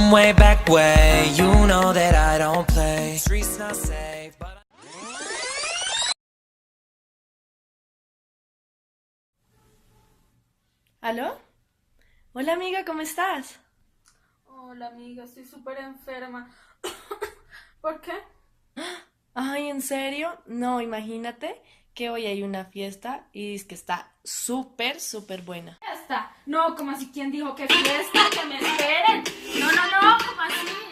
some way back way. You know that I don't play. Streets not safe, but ¿Aló? Hola amiga, ¿cómo estás? Hola amiga, estoy súper enferma. ¿Por qué? Ay, ¿en serio? No, imagínate que hoy hay una fiesta y es que está súper buena. Ya está. No, como así, ¿quién dijo que fiesta? Que me esperen. No, ¿cómo así?